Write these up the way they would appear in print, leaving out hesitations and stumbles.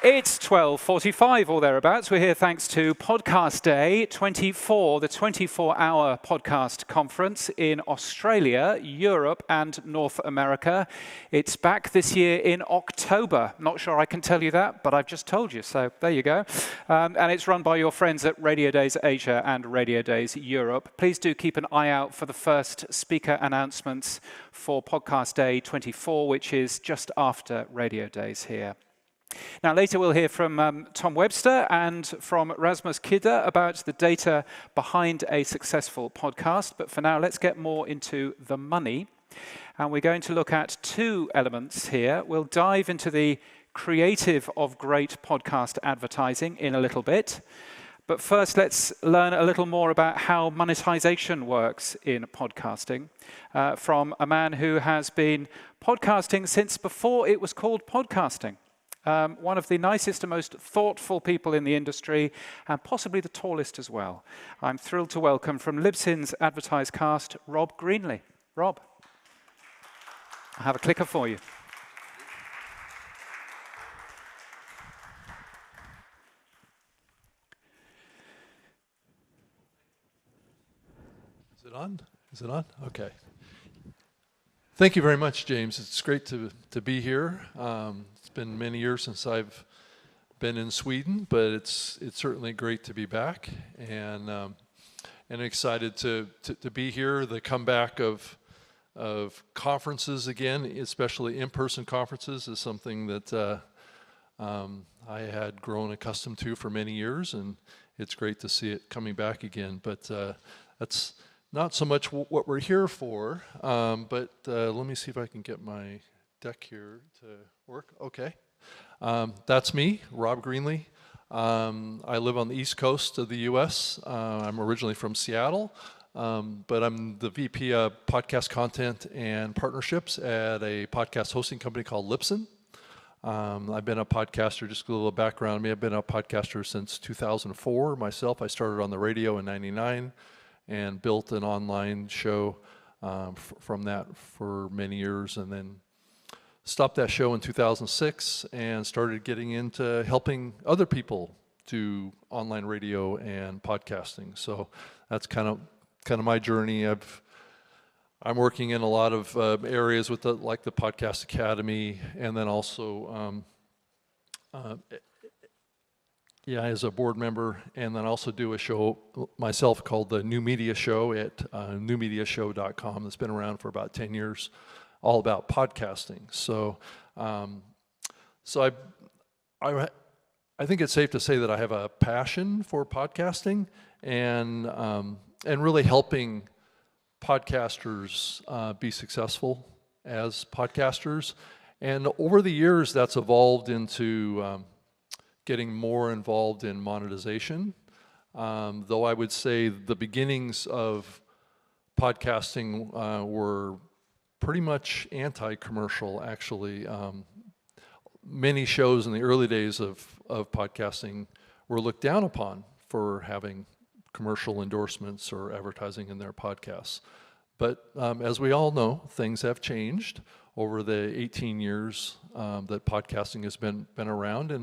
It's 12:45 or thereabouts. We're here thanks to Podcast Day 24, the 24-hour podcast conference in Australia, Europe, and North America. It's back this year in October. Not sure I can tell you that, but I've just told you, so there you go. And it's run by your friends at Radio Days Asia and Radio Days Europe. Please do keep an eye out for the first speaker announcements for Podcast Day 24, which is just after Radio Days here. Now, later we'll hear from Tom Webster and from Rasmus Kidde about the data behind a successful podcast. But for now, let's get more into the money. And we're going to look at two elements here. We'll dive into the creative of great podcast advertising in a little bit. But first, let's learn a little more about how monetization works in podcasting from a man who has been podcasting since before it was called podcasting. One of the nicest and most thoughtful people in the industry, and possibly the tallest as well. I'm thrilled to welcome from Libsyn's AdvertiseCast, Rob Greenlee. Rob, I have a clicker for you. Is it on? Is it on? Okay. Thank you very much, James. It's great to be here. It's been many years since I've been in Sweden, but it's certainly great to be back, and excited to be here. The comeback of conferences again, especially in-person conferences, is something that I had grown accustomed to for many years, and it's great to see it coming back again. But that's not so much what we're here for, but let me see if I can get my deck here to work. Okay. That's me, Rob Greenlee. I live on the East Coast of the U.S. I'm originally from Seattle, but I'm the VP of Podcast Content and Partnerships at a podcast hosting company called Libsyn. I've been a podcaster, just a little background. I've been a podcaster since 2004 myself. I started on the radio in '99. And built an online show from that for many years, and then stopped that show in 2006 and started getting into helping other people do online radio and podcasting. So that's kind of my journey. I'm working in a lot of areas with like the Podcast Academy, and then also as a board member, and then also do a show myself called the New Media Show at newmediashow.com that's been around for about 10 years, all about podcasting. So I think it's safe to say that I have a passion for podcasting and really helping podcasters be successful as podcasters. And over the years, that's evolved into getting more involved in monetization, though I would say the beginnings of podcasting were pretty much anti-commercial, actually. Many shows in the early days of podcasting were looked down upon for having commercial endorsements or advertising in their podcasts. But as we all know, things have changed over the 18 years that podcasting has been around,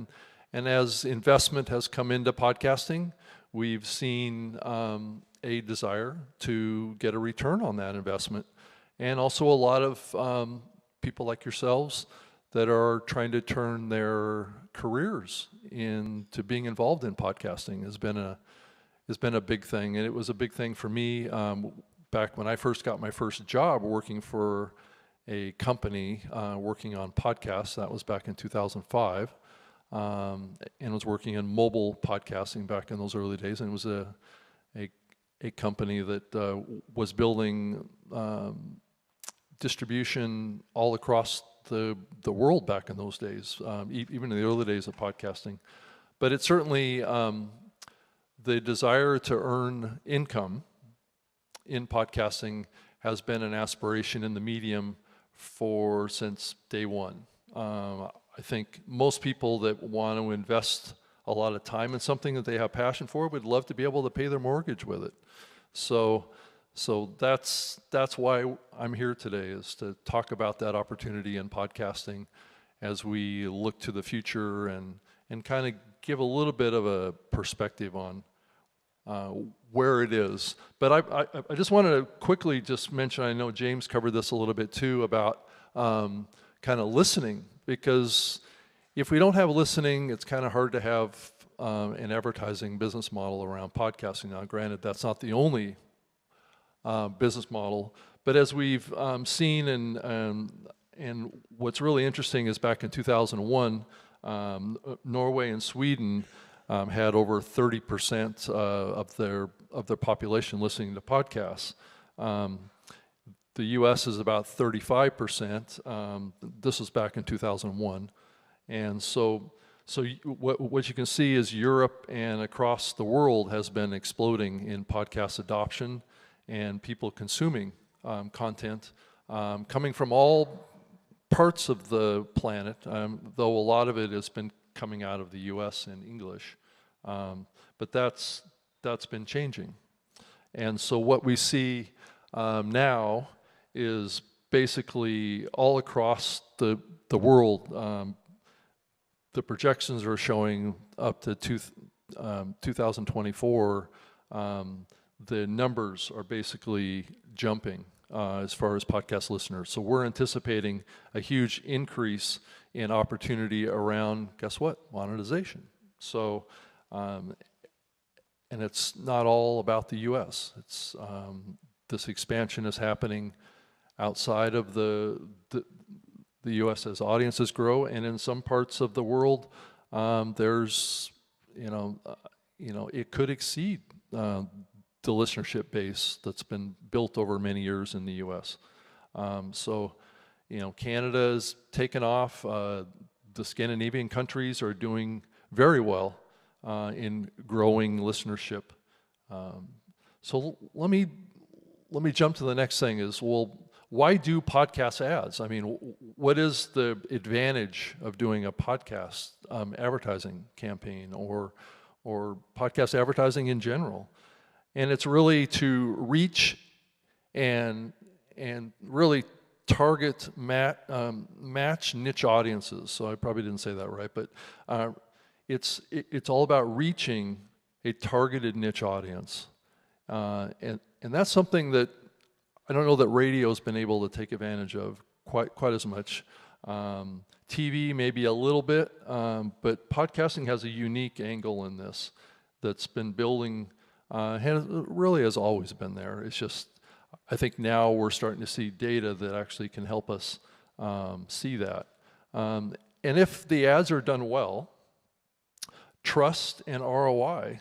and as investment has come into podcasting, we've seen a desire to get a return on that investment. And also a lot of people like yourselves that are trying to turn their careers into being involved in podcasting has been a big thing. And it was a big thing for me back when I first got my first job working for a company working on podcasts. That was back in 2005. And was working in mobile podcasting back in those early days, and it was a company that was building distribution all across the world back in those days, even in the early days of podcasting. But it's certainly the desire to earn income in podcasting has been an aspiration in the medium since day one. I think most people that want to invest a lot of time in something that they have passion for would love to be able to pay their mortgage with it. So that's why I'm here today, is to talk about that opportunity in podcasting as we look to the future and kind of give a little bit of a perspective on where it is. But I just wanted to quickly just mention, I know James covered this a little bit too, about kind of listening, because if we don't have listening, it's kind of hard to have an advertising business model around podcasting. Now, granted, that's not the only business model, but as we've seen, and what's really interesting is back in 2001, Norway and Sweden had over 30% of their population listening to podcasts. The U.S. is about 35%. This was back in 2001, and so what you can see is Europe and across the world has been exploding in podcast adoption and people consuming content coming from all parts of the planet, though a lot of it has been coming out of the U.S. in English. But that's been changing. And so what we see now is basically all across the world, the projections are showing up to 2024, the numbers are basically jumping as far as podcast listeners. So we're anticipating a huge increase in opportunity around, guess what, monetization. So, and it's not all about the U.S. It's this expansion is happening outside of the U.S. as audiences grow, and in some parts of the world, there's, it could exceed the listenership base that's been built over many years in the U.S. So, Canada has taken off. The Scandinavian countries are doing very well in growing listenership. So let me jump to the next thing is, well, why do podcast ads? I mean, what is the advantage of doing a podcast advertising campaign or podcast advertising in general? And it's really to reach and really target match niche audiences. So I probably didn't say that right, but it's all about reaching a targeted niche audience, and that's something that I don't know that radio's been able to take advantage of quite as much. TV maybe a little bit, but podcasting has a unique angle in this that's been building. Really has always been there. It's just, I think now we're starting to see data that actually can help us see that. And if the ads are done well, trust and ROI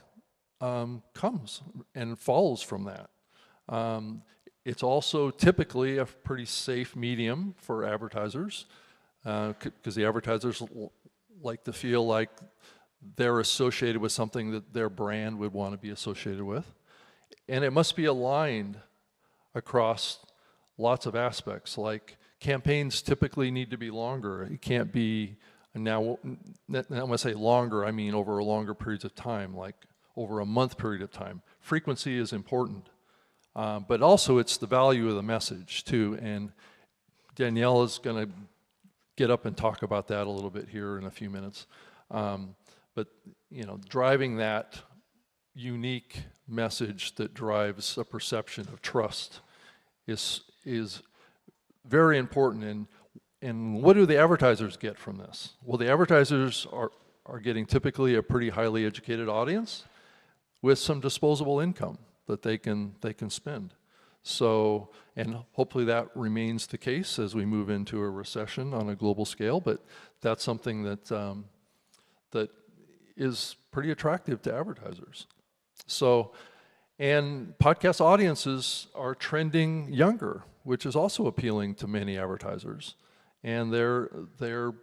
comes and follows from that. It's also typically a pretty safe medium for advertisers, because the advertisers like to feel like they're associated with something that their brand would want to be associated with. And it must be aligned across lots of aspects, like campaigns typically need to be longer. It can't be, now when I say longer, I mean over a longer periods of time, like over a month period of time. Frequency is important, but also it's the value of the message too. And Danielle is going to get up and talk about that a little bit here in a few minutes. But driving that unique message that drives a perception of trust is very important. And what do the advertisers get from this? Well, the advertisers are getting typically a pretty highly educated audience with some disposable income that they can spend. So, and hopefully that remains the case as we move into a recession on a global scale. But that's something that that is pretty attractive to advertisers. So, and podcast audiences are trending younger, which is also appealing to many advertisers. And they're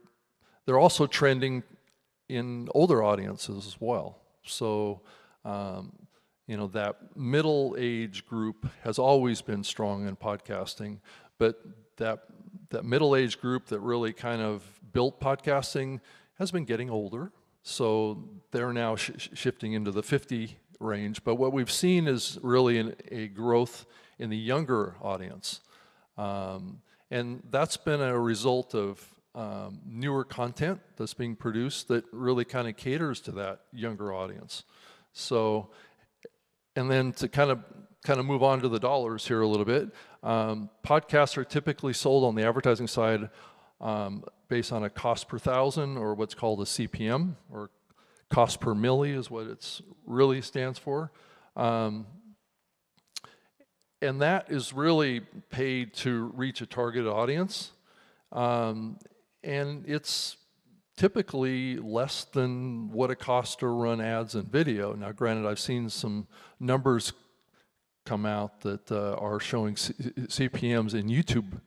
also trending in older audiences as well. So, that middle age group has always been strong in podcasting, but that middle age group that really kind of built podcasting has been getting older. So they're now shifting into the 50 range. But what we've seen is really a growth in the younger audience. And that's been a result of newer content that's being produced that really kind of caters to that younger audience. So, and then to kind of move on to the dollars here a little bit, podcasts are typically sold on the advertising side based on a cost per thousand, or what's called a CPM, or cost per milli is what it really stands for. And that is really paid to reach a targeted audience. And it's typically less than what it costs to run ads and video. Now, granted, I've seen some numbers come out that are showing CPMs in YouTube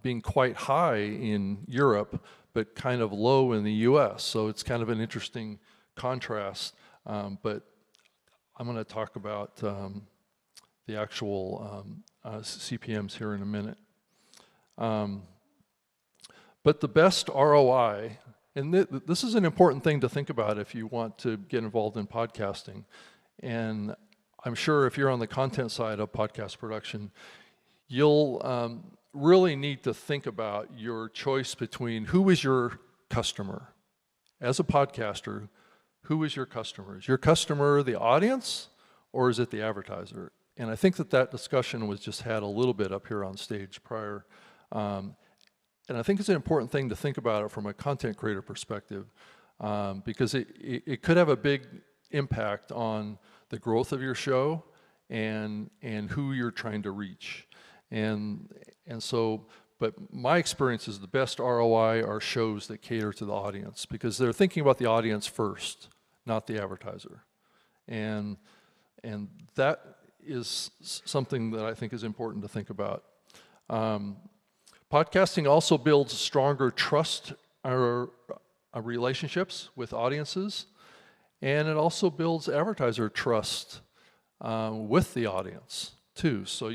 being quite high in Europe, but kind of low in the US. So it's kind of an interesting contrast. But I'm going to talk about the actual CPMs here in a minute. But the best ROI, and this is an important thing to think about if you want to get involved in podcasting. And I'm sure if you're on the content side of podcast production, you'll really need to think about your choice between who is your customer. As a podcaster, who is your customer? Is your customer the audience, or is it the advertiser? And I think that discussion was just had a little bit up here on stage prior. And I think it's an important thing to think about it from a content creator perspective, because it could have a big impact on the growth of your show and who you're trying to reach. And so, but my experience is the best ROI are shows that cater to the audience, because they're thinking about the audience first, not the advertiser. And that is something that I think is important to think about. Podcasting also builds stronger trust relationships with audiences, and it also builds advertiser trust with the audience too. So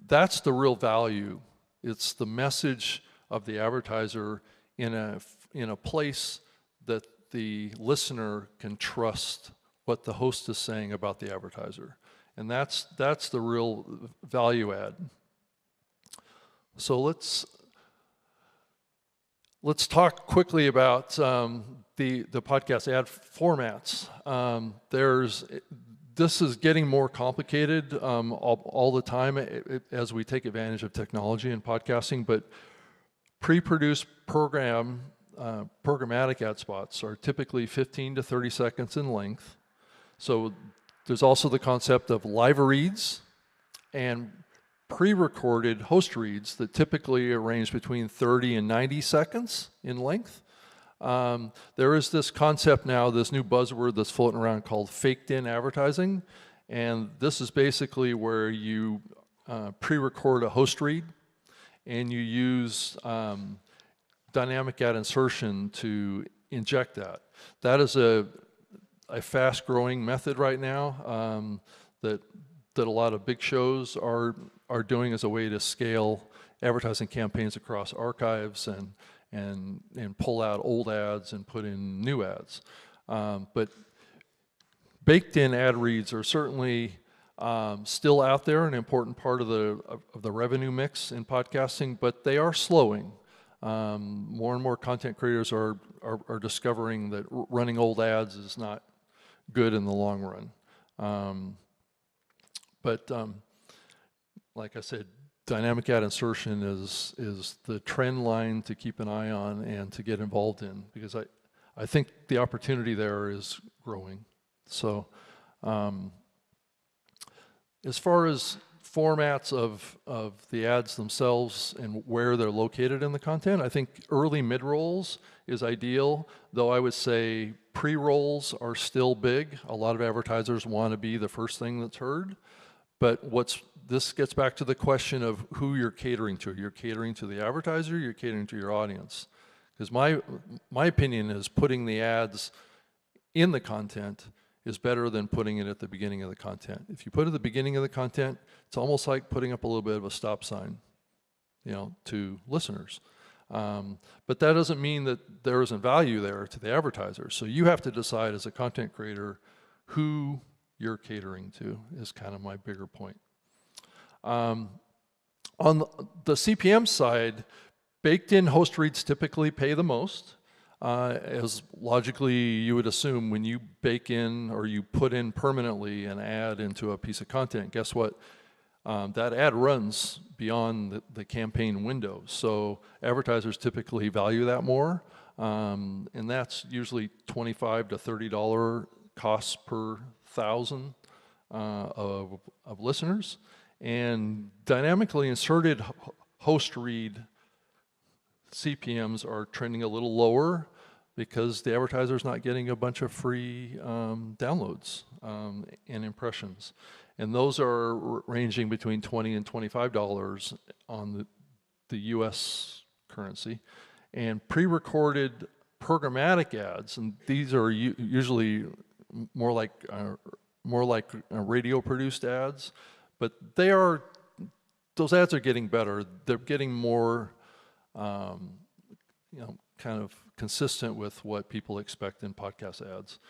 that's the real value. It's the message of the advertiser in a place that the listener can trust what the host is saying about the advertiser. And that's the real value add. So let's talk quickly about the podcast ad formats. This is getting more complicated all the time as we take advantage of technology in podcasting, but pre-produced programmatic ad spots are typically 15 to 30 seconds in length. So there's also the concept of live reads and pre-recorded host reads that typically are range between 30 and 90 seconds in length. There is this concept now, this new buzzword that's floating around called faked-in advertising, and this is basically where you pre-record a host read and you use dynamic ad insertion to inject that. That is a fast-growing method right now that a lot of big shows are doing as a way to scale advertising campaigns across archives and pull out old ads and put in new ads. But baked-in ad reads are certainly still out there, an important part of the revenue mix in podcasting, but they are slowing. More and more content creators are discovering that running old ads is not good in the long run. But like I said, dynamic ad insertion is the trend line to keep an eye on and to get involved in, because I think the opportunity there is growing. So as far as formats of the ads themselves and where they're located in the content, I think early mid-rolls is ideal, though I would say pre-rolls are still big. A lot of advertisers want to be the first thing that's heard. But this gets back to the question of who you're catering to. You're catering to the advertiser, you're catering to your audience. Because my opinion is putting the ads in the content is better than putting it at the beginning of the content. If you put it at the beginning of the content, it's almost like putting up a little bit of a stop sign, to listeners. But that doesn't mean that there isn't value there to the advertisers. So you have to decide as a content creator who you're catering to is kind of my bigger point. On the CPM side, baked-in host reads typically pay the most. As logically you would assume when you bake in or you put in permanently an ad into a piece of content, guess what? That ad runs beyond the campaign window. So advertisers typically value that more. And that's usually $25 to $30 costs per thousand of listeners. And dynamically inserted host read CPMs are trending a little lower because the advertiser is not getting a bunch of free downloads and impressions. And those are ranging between $20 and $25 on the US currency. And pre-recorded programmatic ads, and these are usually more like radio-produced ads, but those ads are getting better. They're getting more kind of consistent with what people expect in podcast ads.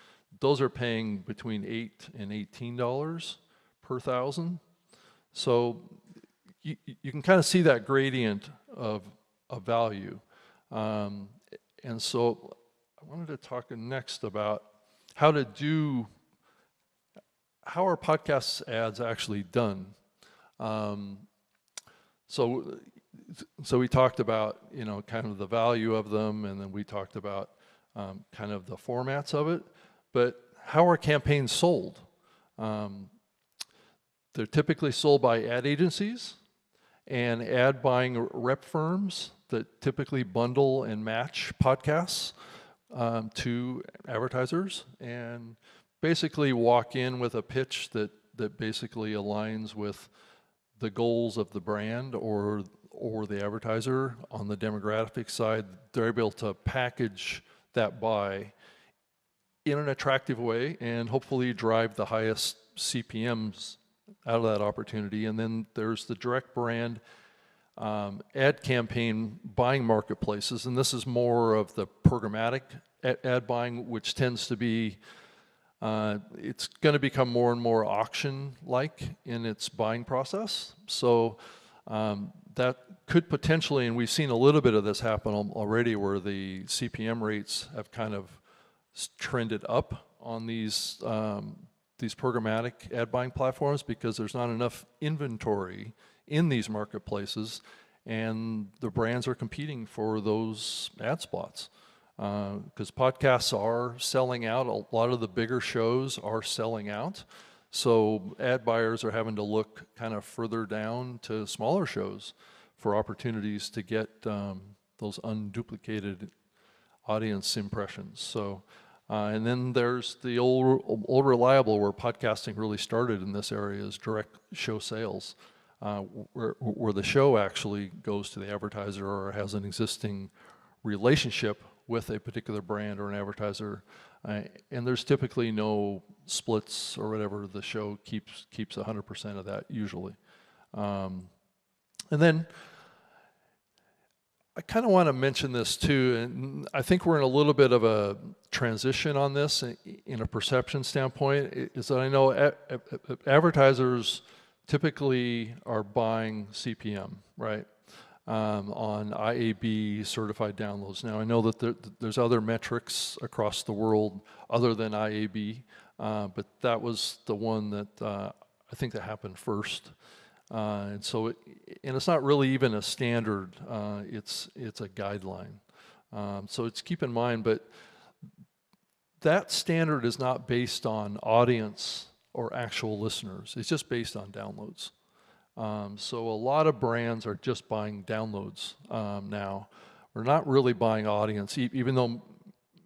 Those are paying between $8 and $18 per thousand. So you can kind of see that gradient of value. And so I wanted to talk next about how are podcast ads actually done? So we talked about, kind of the value of them, and then we talked about kind of the formats of it. But how are campaigns sold? They're typically sold by ad agencies and ad buying rep firms that typically bundle and match podcasts to advertisers and basically walk in with a pitch that basically aligns with the goals of the brand or the advertiser. On the demographic side, they're able to package that buy in an attractive way and hopefully drive the highest CPMs out of that opportunity. And then there's the direct brand ad campaign buying marketplaces, and this is more of the programmatic ad buying, which tends to be it's going to become more and more auction-like in its buying process. So that could potentially, and we've seen a little bit of this happen already, where the CPM rates have kind of trended up on these programmatic ad buying platforms because there's not enough inventory in these marketplaces, and the brands are competing for those ad spots. Because podcasts are selling out. A lot of the bigger shows are selling out. So ad buyers are having to look kind of further down to smaller shows for opportunities to get those unduplicated audience impressions. So, and then there's the old reliable where podcasting really started in this area is direct show sales, where the show actually goes to the advertiser or has an existing relationship with a particular brand or an advertiser, and there's typically no splits or whatever. The show keeps 100% of that usually. And then I kind of want to mention this too, and I think we're in a little bit of a transition on this in a perception standpoint, is that I know advertisers typically are buying CPM, right? On IAB certified downloads. Now I know that there's other metrics across the world other than IAB, but that was the one that I think that happened first. And so, it's not really even a standard. It's a guideline. So it's keep in mind, but that standard is not based on audience or actual listeners. It's just based on downloads. So a lot of brands are just buying downloads now. We're not really buying audience, even though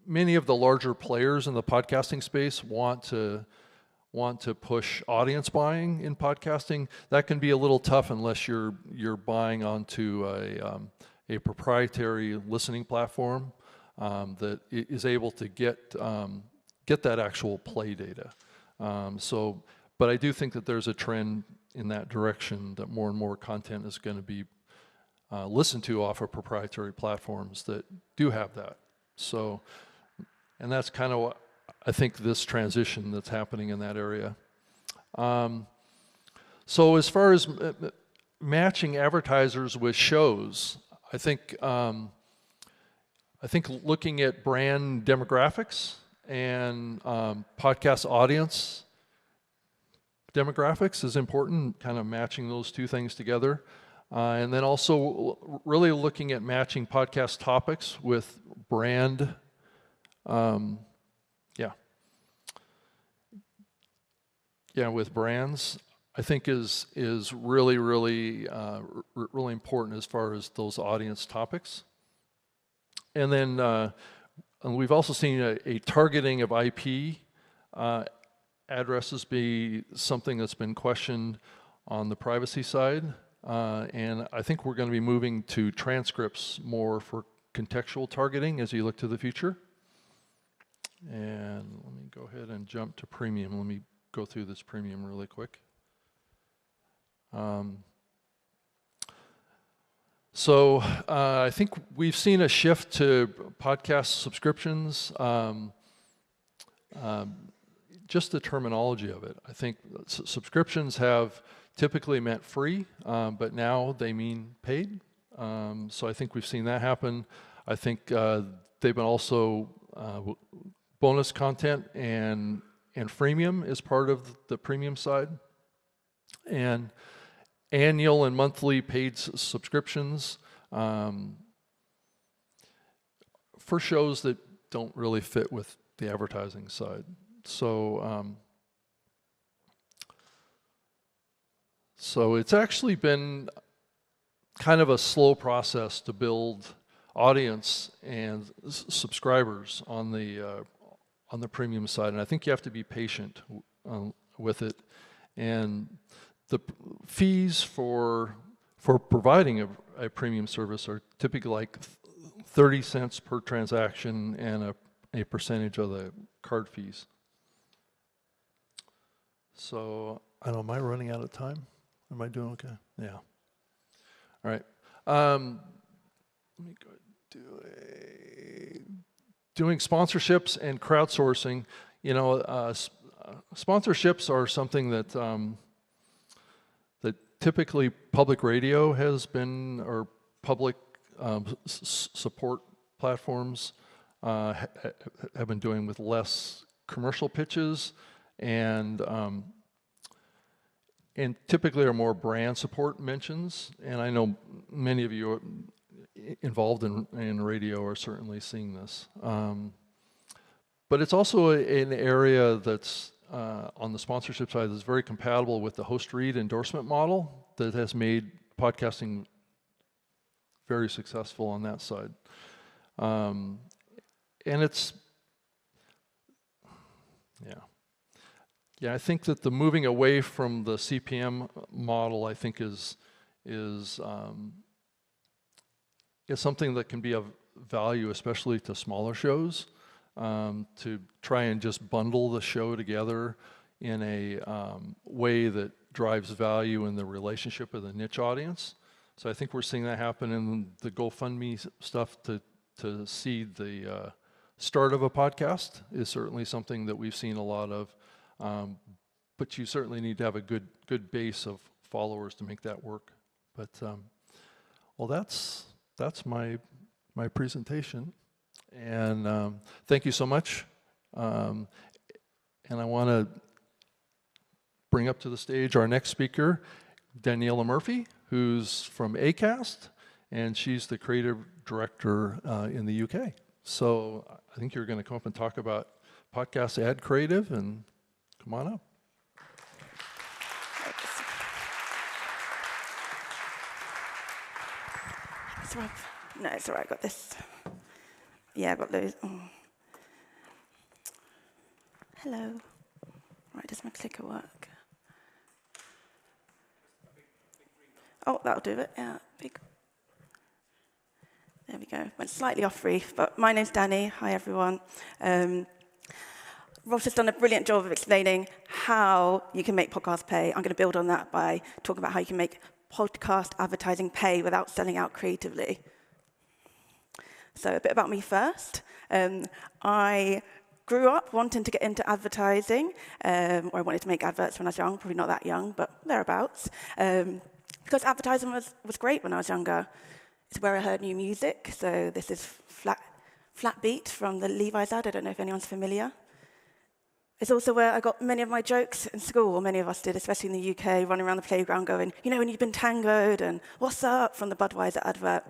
many of the larger players in the podcasting space want to push audience buying in podcasting. That can be a little tough unless you're buying onto a proprietary listening platform that is able to get that actual play data. But I do think that there's a trend in that direction that more and more content is going to be listened to off of proprietary platforms that do have that. So, and that's kind of what I think this transition that's happening in that area. So as far as matching advertisers with shows, I think looking at brand demographics and podcast audience demographics is important, kind of matching those two things together. And then also really looking at matching podcast topics with brand, with brands, I think is really, really, really important as far as those audience topics. And then and we've also seen a targeting of IP addresses be something that's been questioned on the privacy side. And I think we're going to be moving to transcripts more for contextual targeting as you look to the future. And let me go ahead and jump to premium. Let me go through this premium really quick. So I think we've seen a shift to podcast subscriptions. Just the terminology of it. I think subscriptions have typically meant free, but now they mean paid. So I think we've seen that happen. I think they've been also bonus content and freemium is part of the premium side. And annual and monthly paid subscriptions for shows that don't really fit with the advertising side. So it's actually been kind of a slow process to build audience and subscribers on the premium side, and I think you have to be patient with it. And the fees for providing a premium service are typically like 30 cents per transaction and a percentage of the card fees. So I don't know, am I running out of time? Am I doing okay? Yeah. All right. Let me go doing sponsorships and crowdsourcing. You know, sponsorships are something that that typically public radio has been, or public support platforms have been doing with less commercial pitches, and typically are more brand support mentions. And I know many of you are involved in radio are certainly seeing this. But it's also an area that's on the sponsorship side that's very compatible with the host read endorsement model that has made podcasting very successful on that side. And it's, I think that the moving away from the CPM model, I think is something that can be of value, especially to smaller shows, to try and just bundle the show together in a way that drives value in the relationship with the niche audience. So I think we're seeing that happen in the GoFundMe stuff to seed the start of a podcast is certainly something that we've seen a lot of. But you certainly need to have a good base of followers to make that work. But well, that's my presentation, and thank you so much. And I want to bring up to the stage our next speaker, Daniela Murphy, who's from Acast, and she's the creative director in the UK. So I think you're going to come up and talk about podcast ad creative, and come on up. No, it's all right, I got this. Yeah, I got those. Oh. Hello. Right, does my clicker work? Oh, that'll do it, yeah, big. There we go. Went slightly off brief, but my name's Danny. Hi, everyone. Ross has done a brilliant job of explaining how you can make podcasts pay. I'm going to build on that by talking about how you can make podcast advertising pay without selling out creatively? So a bit about me first. I grew up wanting to get into advertising, or I wanted to make adverts when I was young, probably not that young, but thereabouts. Because advertising was great when I was younger. It's where I heard new music. So this is Flat Beat from the Levi's ad. I don't know if anyone's familiar. It's also where I got many of my jokes in school, or many of us did, especially in the UK, running around the playground going, you know, when you've been tangoed, and what's up, from the Budweiser advert.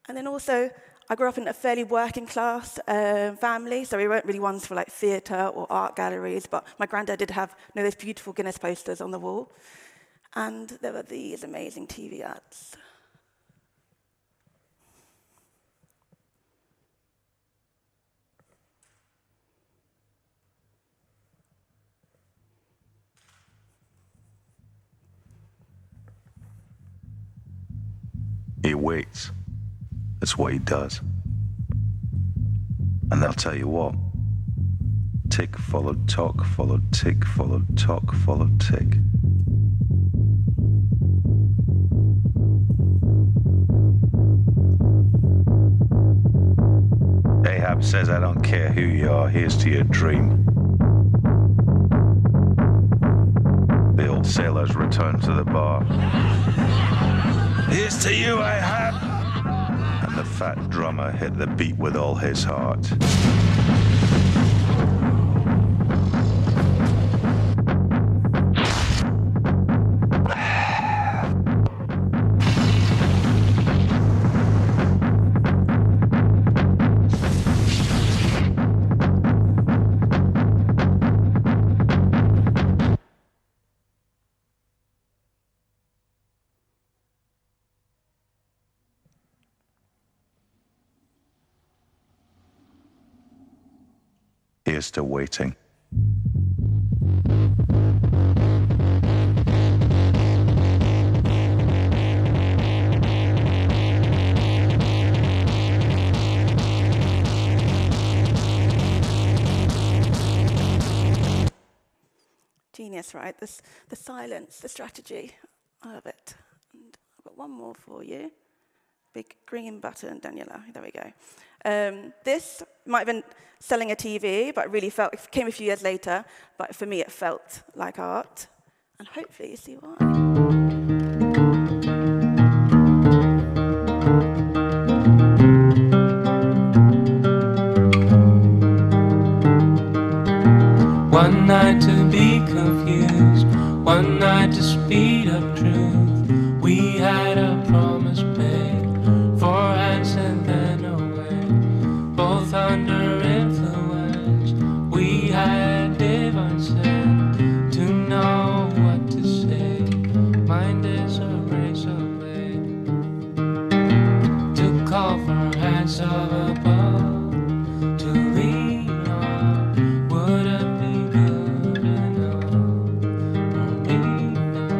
And then also, I grew up in a fairly working class family, so we weren't really ones for like theatre or art galleries, but my granddad did have those beautiful Guinness posters on the wall. And there were these amazing TV ads. He waits. That's what he does. And I'll tell you what. Tick followed tock, followed tick, followed tock, followed tick. Ahab says, I don't care who you are, here's to your dream. The old sailors return to the bar. Here's to you, Ahab! And the fat drummer hit the beat with all his heart. Here's to waiting. Genius, right? The silence, the strategy. I love it. And I've got one more for you. Big green button, Daniela. There we go. This might have been selling a TV, but it came a few years later, but for me it felt like art. And hopefully you see why. One night to be confused, one night to speed up truth. We had a promise made, 4 hands and then away. Both under influence, we had divine sense to know what to say. Mind is a razor blade to call for hands of above to lean on. Would it be good enough for me now?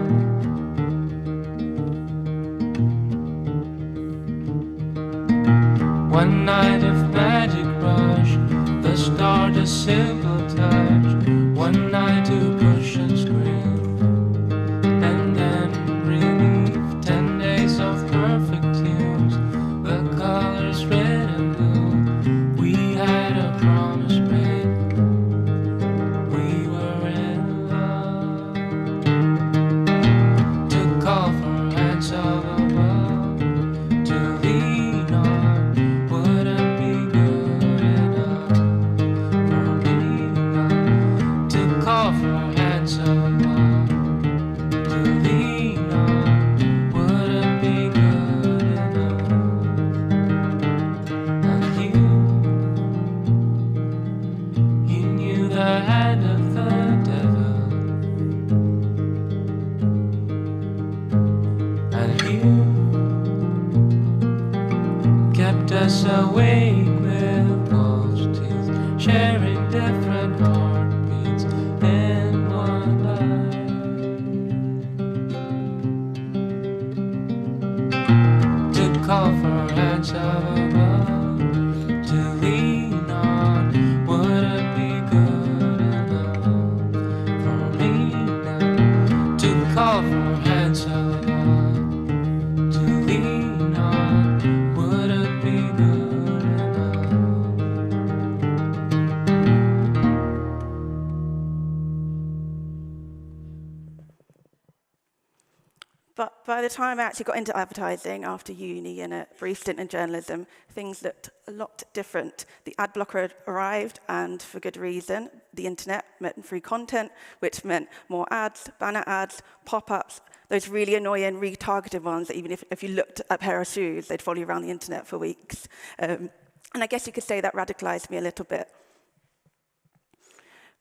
But by the time I actually got into advertising after uni and a brief stint in journalism, things looked a lot different. The ad blocker had arrived, and for good reason. The internet meant free content, which meant more ads, banner ads, pop-ups, those really annoying retargeted ones that even if you looked at a pair of shoes, they'd follow you around the internet for weeks. And I guess you could say that radicalized me a little bit.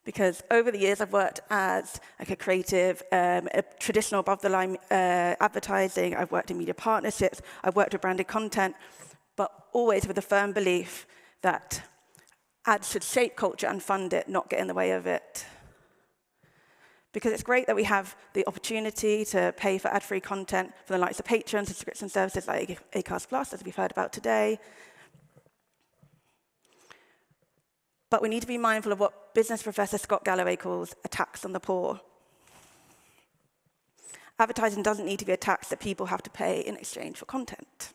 Because over the years, I've worked as like a creative, a traditional above-the-line advertising. I've worked in media partnerships. I've worked with branded content, but always with a firm belief that ads should shape culture and fund it, not get in the way of it. Because it's great that we have the opportunity to pay for ad-free content from the likes of Patreon, subscription services like Acast Plus, as we've heard about today. But we need to be mindful of what business professor Scott Galloway calls a tax on the poor. Advertising doesn't need to be a tax that people have to pay in exchange for content.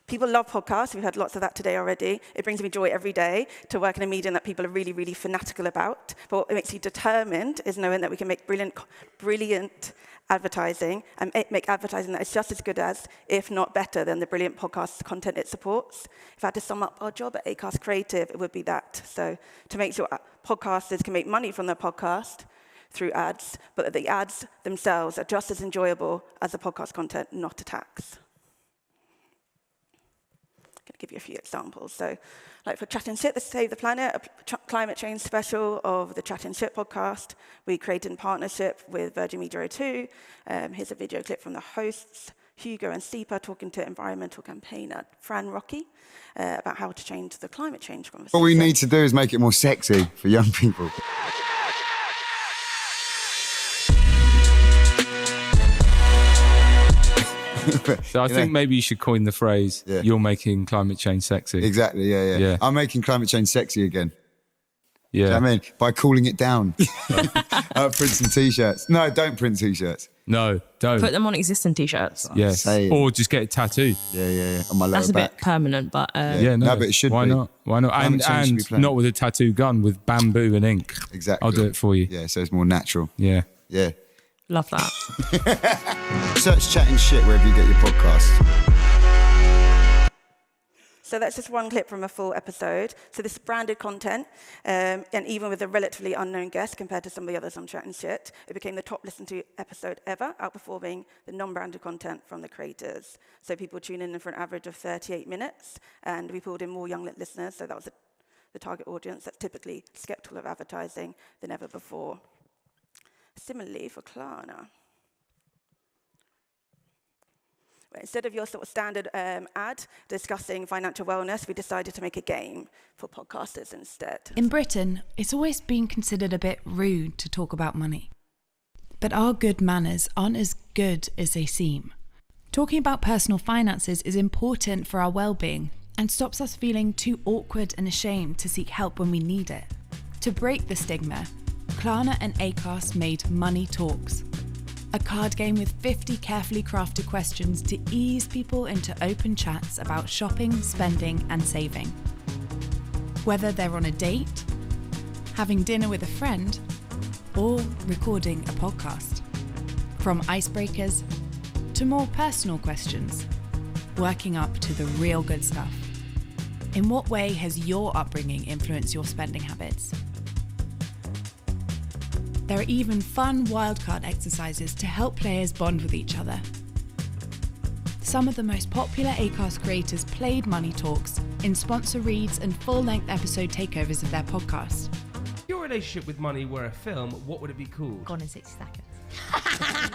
People love podcasts. We've heard lots of that today already. It brings me joy every day to work in a medium that people are really, really fanatical about. But what makes you determined is knowing that we can make brilliant advertising and make advertising that is just as good as, if not better than, the brilliant podcast content it supports. If I had to sum up our job at Acast Creative, it would be that. So to make sure podcasters can make money from their podcast through ads, but that the ads themselves are just as enjoyable as the podcast content, not a tax. I'm going to give you a few examples. So, like for Chat and Shit, the Save the Planet, a climate change special of the Chat and Shit podcast, we created in partnership with Virgin Media O2. Here's a video clip from the hosts, Hugo and Stipa, talking to environmental campaigner Fran Rocky about how to change the climate change conversation. What we need to do is make it more sexy for young people. So I think maybe you should coin the phrase, you're making climate change sexy. Exactly, yeah. I'm making climate change sexy again. Yeah. Do you know what I mean? By calling it down. Print some T-shirts. No, don't print T-shirts. No, don't. Put them on existing T-shirts. Yes. Or just get it tattooed. Yeah. On my lower That's a back. bit permanent, but... No, but it should Why be. not? Why not? And not with a tattoo gun, with bamboo and ink. Exactly. I'll do it for you. Yeah, so it's more natural. Yeah. Love that. Search Chat and Shit wherever you get your podcasts. So that's just one clip from a full episode. So this is branded content, and even with a relatively unknown guest compared to some of the others on Chat and Shit, it became the top listened to episode ever, outperforming the non-branded content from the creators. So people tune in for an average of 38 minutes, and we pulled in more young listeners, so that was the target audience that's typically skeptical of advertising than ever before. Similarly, for Klarna, instead of your sort of standard ad discussing financial wellness, we decided to make a game for podcasters instead. In Britain, it's always been considered a bit rude to talk about money. But our good manners aren't as good as they seem. Talking about personal finances is important for our well-being and stops us feeling too awkward and ashamed to seek help when we need it. To break the stigma, Klarna and Acast made Money Talks, a card game with 50 carefully crafted questions to ease people into open chats about shopping, spending, and saving. Whether they're on a date, having dinner with a friend, or recording a podcast. From icebreakers to more personal questions, working up to the real good stuff. In what way has your upbringing influenced your spending habits? There are even fun wildcard exercises to help players bond with each other. Some of the most popular Acast creators played Money Talks in sponsor reads and full-length episode takeovers of their podcast. If your relationship with money were a film, what would it be called? Gone in 60 seconds.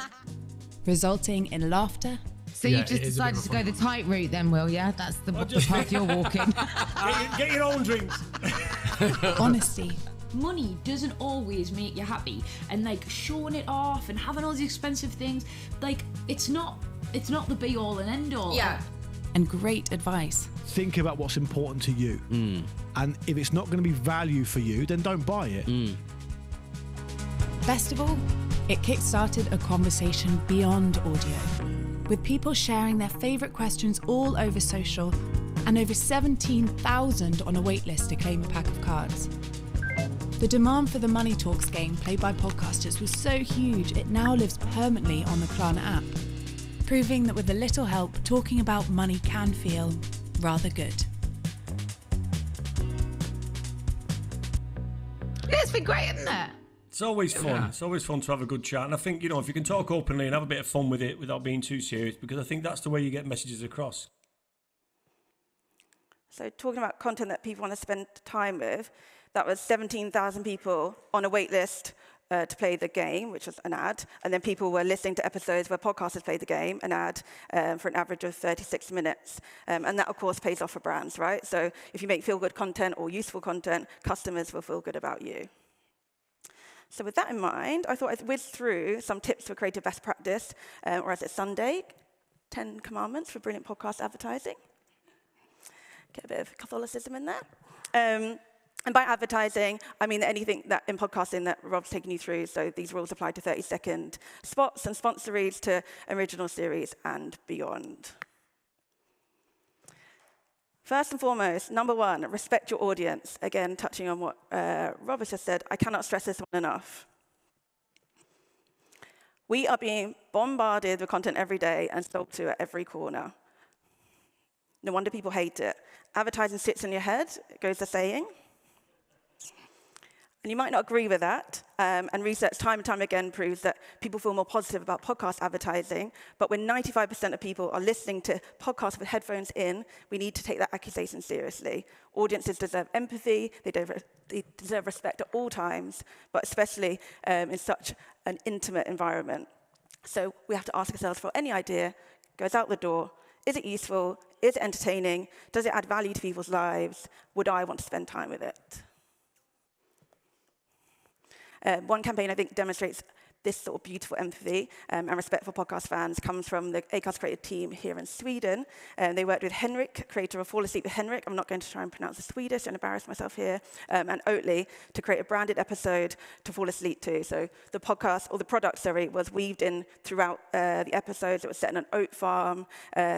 Resulting in laughter. So you've just decided to go the tight route then, Will, yeah? That's the path you're walking. Get your own drinks. Honesty. Money doesn't always make you happy, and like showing it off and having all these expensive things, like it's not the be all and end all. Yeah. And great advice. Think about what's important to you. And if it's not going to be value for you, then don't buy it. Best of all, it kick-started a conversation beyond audio, with people sharing their favourite questions all over social, and over 17,000 on a waitlist to claim a pack of cards. The demand for the Money Talks game played by podcasters was so huge it now lives permanently on the Klarna app, proving that with a little help, talking about money can feel rather good. It's been great, isn't it? It's always fun. It's always fun to have a good chat. And I think, if you can talk openly and have a bit of fun with it without being too serious, because I think that's the way you get messages across. So talking about content that people want to spend time with, that was 17,000 people on a wait list to play the game, which was an ad. And then people were listening to episodes where podcasters played the game, an ad, for an average of 36 minutes. And that, of course, pays off for brands, right? So if you make feel-good content or useful content, customers will feel good about you. So with that in mind, I thought I'd whiz through some tips for creative best practice, or as it's Sunday, 10 commandments for brilliant podcast advertising. Get a bit of Catholicism in there. And by advertising, I mean anything that in podcasting that Rob's taken you through. So these rules apply to 30-second spots and sponsories to original series and beyond. First and foremost, number one, respect your audience. Again, touching on what Rob has just said, I cannot stress this one enough. We are being bombarded with content every day and sold to at every corner. No wonder people hate it. Advertising sits in your head, goes the saying. And you might not agree with that, and research time and time again proves that people feel more positive about podcast advertising, but when 95% of people are listening to podcasts with headphones in, we need to take that accusation seriously. Audiences deserve empathy, they deserve respect at all times, but especially in such an intimate environment. So we have to ask ourselves, for any idea goes out the door, is it useful? Is it entertaining? Does it add value to people's lives? Would I want to spend time with it? One campaign I think demonstrates this sort of beautiful empathy and respect for podcast fans comes from the Acast creative team here in Sweden. They worked with Henrik, creator of Fall Asleep with Henrik. I'm not going to try and pronounce the Swedish and embarrass myself here. And Oatly to create a branded episode to fall asleep to. So the podcast, or the product, was weaved in throughout the episodes. It was set in an oat farm,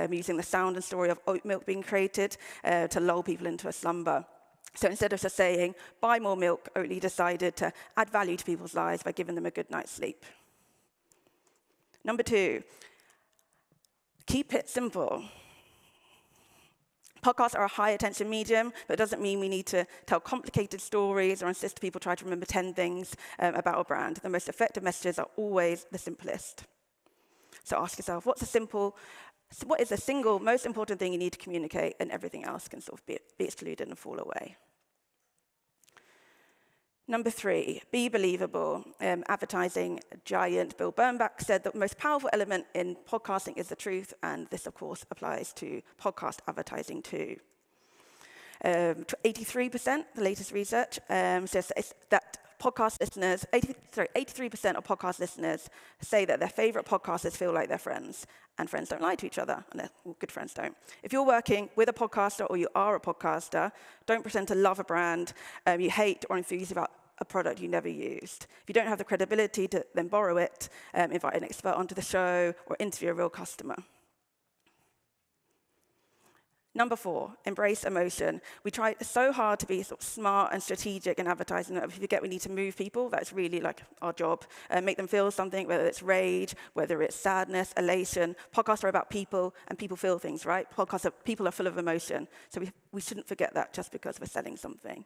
using the sound and story of oat milk being created to lull people into a slumber. So instead of just saying, buy more milk, Oatly decided to add value to people's lives by giving them a good night's sleep. Number two, keep it simple. Podcasts are a high attention medium, but it doesn't mean we need to tell complicated stories or insist people try to remember 10 things about a brand. The most effective messages are always the simplest. So ask yourself, what is the single most important thing you need to communicate, and everything else can sort of be excluded and fall away. Number three, be believable. Advertising giant Bill Bernbach said that the most powerful element in podcasting is the truth, and this, of course, applies to podcast advertising too. 83%, the latest research, says that podcast listeners, 83% of podcast listeners say that their favorite podcasters feel like their friends, and friends don't lie to each other, and good friends don't. If you're working with a podcaster or you are a podcaster, don't pretend to love a brand you hate or enthuse about a product you never used. If you don't have the credibility to then borrow it, invite an expert onto the show or interview a real customer. Number four, embrace emotion. We try so hard to be sort of smart and strategic in advertising that if we forget we need to move people, that's really like our job. Make them feel something, whether it's rage, whether it's sadness, elation. Podcasts are about people, and people feel things, right? People are full of emotion. So we shouldn't forget that just because we're selling something.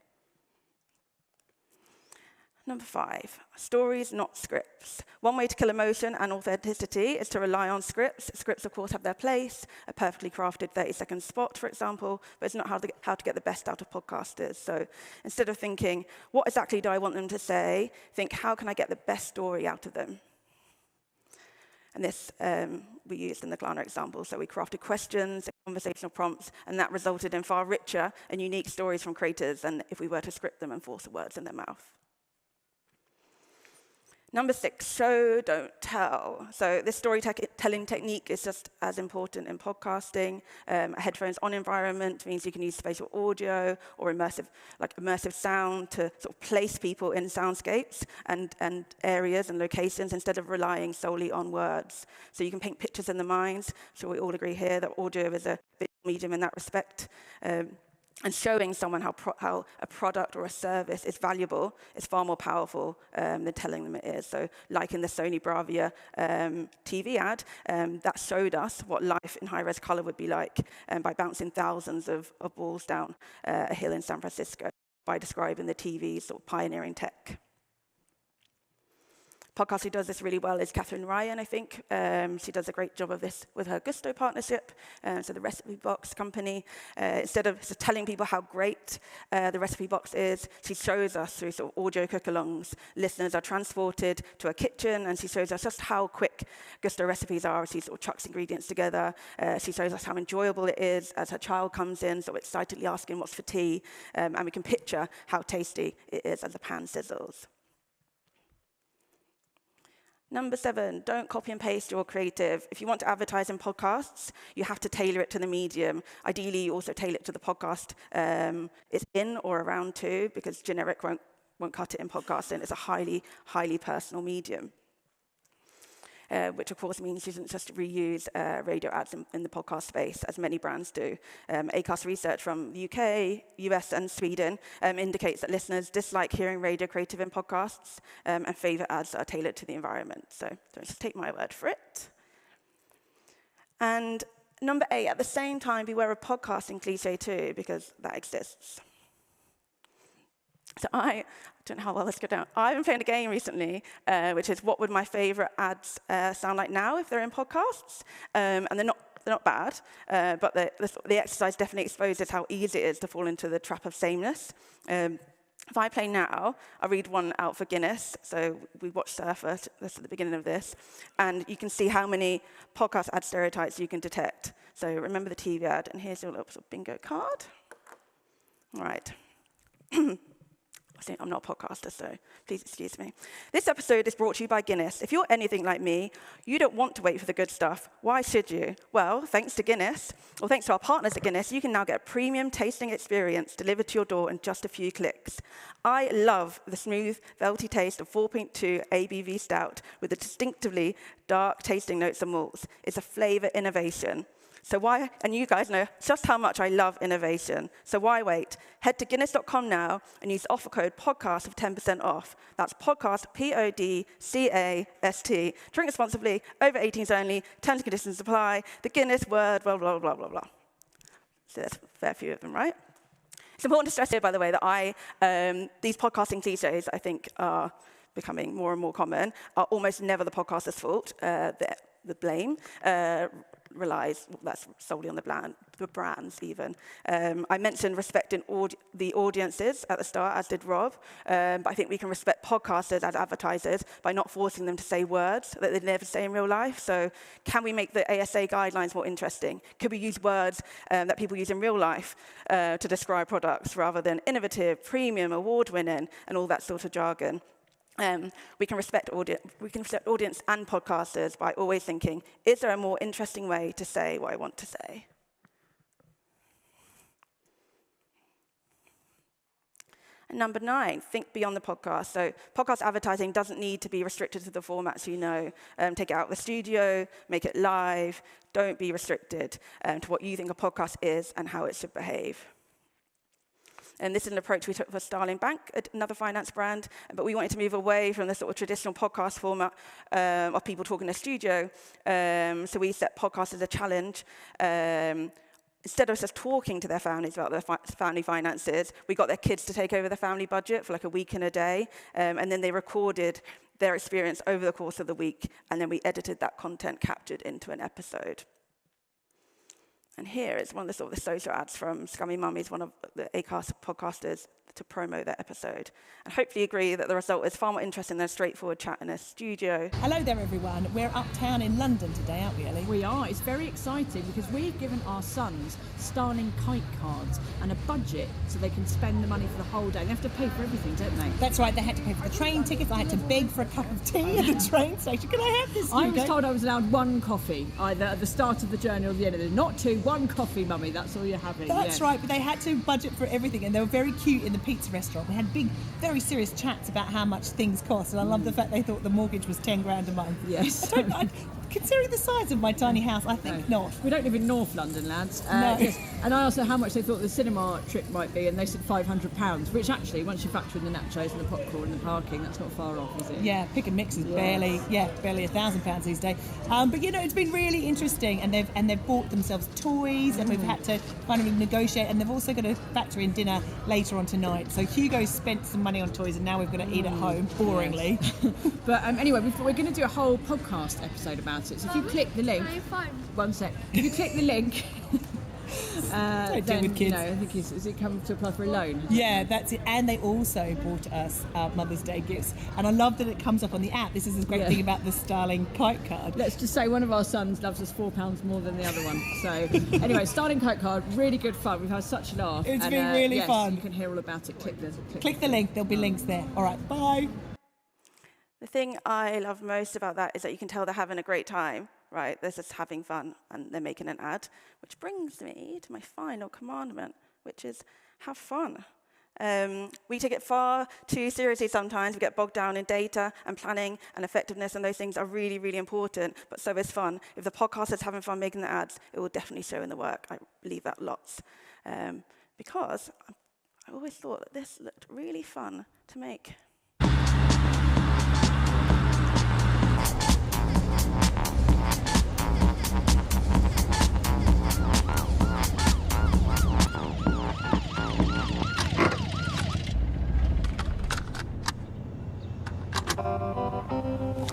Number five, stories, not scripts. One way to kill emotion and authenticity is to rely on scripts. Scripts, of course, have their place. A perfectly crafted 30-second spot, for example, but it's not how to get the best out of podcasters. So instead of thinking, what exactly do I want them to say, think, how can I get the best story out of them? And this we used in the Klarna example. So we crafted questions and conversational prompts, and that resulted in far richer and unique stories from creators than if we were to script them and force the words in their mouth. Number six, show, don't tell. So this storytelling technique is just as important in podcasting. A headphones-on environment means you can use spatial audio or immersive sound to sort of place people in soundscapes and areas and locations instead of relying solely on words. So you can paint pictures in the minds. I'm sure we all agree here that audio is a visual medium in that respect. And showing someone how a product or a service is valuable is far more powerful than telling them it is. So like in the Sony Bravia TV ad, that showed us what life in high-res color would be like by bouncing thousands of balls down a hill in San Francisco by describing the TV's sort of pioneering tech. Podcast who does this really well is Catherine Ryan, I think. She does a great job of this with her Gusto partnership, so the Recipe Box company. Instead of just telling people how great the Recipe Box is, she shows us through sort of audio cook-alongs. Listeners are transported to her kitchen, and she shows us just how quick Gusto recipes are as she sort of chucks ingredients together. She shows us how enjoyable it is as her child comes in, so excitedly asking what's for tea, and we can picture how tasty it is as the pan sizzles. Number 7, don't copy and paste your creative. If you want to advertise in podcasts, you have to tailor it to the medium. Ideally, you also tailor it to the podcast it's in or around to, because generic won't cut it in podcasting. It's a highly, highly personal medium. Which of course means you shouldn't just reuse radio ads in the podcast space, as many brands do. Acast research from the UK, US, and Sweden indicates that listeners dislike hearing radio creative in podcasts and favor ads that are tailored to the environment. So don't just take my word for it. And number 8, at the same time, beware of podcasting cliche too, because that exists. So I don't know how well this go down. I've been playing a game recently, which is what would my favorite ads sound like now if they're in podcasts? And they're not bad, but the exercise definitely exposes how easy it is to fall into the trap of sameness. If I play now, I'll read one out for Guinness. So we watched Surfer, that's at the beginning of this. And you can see how many podcast ad stereotypes you can detect. So remember the TV ad, and here's your little sort of bingo card. All right. I'm not a podcaster, so please excuse me. This episode is brought to you by Guinness. If you're anything like me, you don't want to wait for the good stuff. Why should you? Well, thanks to Guinness, or thanks to our partners at Guinness, you can now get a premium tasting experience delivered to your door in just a few clicks. I love the smooth, velvety taste of 4.2 ABV stout with the distinctively dark tasting notes and malts. It's a flavor innovation. So why, and you guys know just how much I love innovation. So why wait? Head to Guinness.com now and use the offer code podcast for 10% off. That's podcast, PODCAST. Drink responsibly, over 18s only, terms and conditions apply. The Guinness word, blah, blah, blah, blah, blah. So there's a fair few of them, right? It's important to stress here, by the way, that these podcasting cliches, I think, are becoming more and more common, are almost never the podcaster's fault. The blame relies, that's solely on the brands even. I mentioned respecting the audiences at the start, as did Rob, but I think we can respect podcasters as advertisers by not forcing them to say words that they'd never say in real life. So can we make the ASA guidelines more interesting? Could we use words that people use in real life to describe products rather than innovative, premium, award-winning, and all that sort of jargon? We can respect audience and podcasters by always thinking, is there a more interesting way to say what I want to say? And number 9, think beyond the podcast. So podcast advertising doesn't need to be restricted to the formats you know. Take it out of the studio, make it live. Don't be restricted to what you think a podcast is and how it should behave. And this is an approach we took for Starling Bank, another finance brand, but we wanted to move away from the sort of traditional podcast format of people talking in a studio. So we set podcasts as a challenge. Instead of just talking to their families about their family finances, we got their kids to take over the family budget for like a week and a day, and then they recorded their experience over the course of the week, and then we edited that content captured into an episode. And here is one of the sort of the social ads from Scummy Mummies, one of the Acast podcasters, to promo their episode. And hopefully agree that the result is far more interesting than a straightforward chat in a studio. Hello there, everyone. We're uptown in London today, aren't we, Ellie? We are. It's very exciting because we've given our sons Starling kite cards and a budget so they can spend the money for the whole day. They have to pay for everything, don't they? That's right. They had to pay for the train tickets. I had to beg for a cup of tea at the train station. Can I have this? I was told I was allowed 1 coffee, either at the start of the journey or the end of it. Not 2, 1 coffee, Mummy. That's all you're having. That's right. But they had to budget for everything, and they were very cute in the pizza restaurant. We had big, very serious chats about how much things cost, and I love the fact they thought the mortgage was 10 grand a month. Yes. Can considering the size of my tiny house, I think not. We don't live in North London, lads. No. Yes. And I asked her how much they thought the cinema trip might be, and they said £500, which actually, once you factor in the nachos and the popcorn and the parking, that's not far off, is it? Yeah, pick and mix is barely £1,000 these days. But it's been really interesting, and they've bought themselves toys, and we've had to kind of negotiate, and they've also got to factor in dinner later on tonight. So Hugo spent some money on toys, and now we've got to eat at home, boringly. Yes. But anyway, we're going to do a whole podcast episode about it. So if you click the link, one sec. If you click the link. Then, with kids. I think is it come to apply for a loan? Yeah, that's it. And they also bought us Mother's Day gifts. And I love that it comes up on the app. This is the great thing about the Starling Kite Card. Let's just say one of our sons loves us £4 more than the other one. So anyway, Starling Kite Card, really good fun. We've had such a laugh. It's been really fun. You can hear all about it. Click the link. There'll be links there. All right, bye. The thing I love most about that is that you can tell they're having a great time, right? They're just having fun and they're making an ad, which brings me to my final commandment, which is have fun. We take it far too seriously sometimes. We get bogged down in data and planning and effectiveness, and those things are really, really important, but so is fun. If the podcast is having fun making the ads, it will definitely show in the work. I believe that lots. Because I always thought that this looked really fun to make.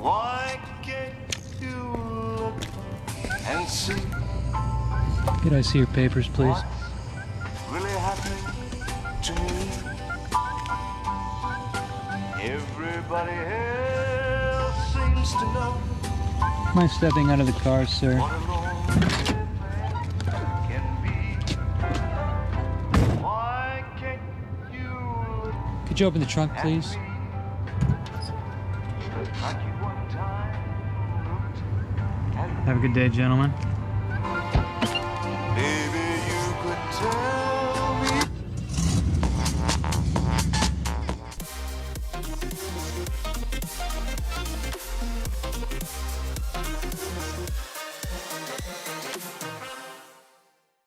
Why can't you look and see? Could I see your papers, please? What's really happening to me? Everybody else seems to know. Mind stepping out of the car, sir? What a lonely man can be. Why can't you look Could you open the trunk, please? like you one time looked at Have a good day, gentlemen.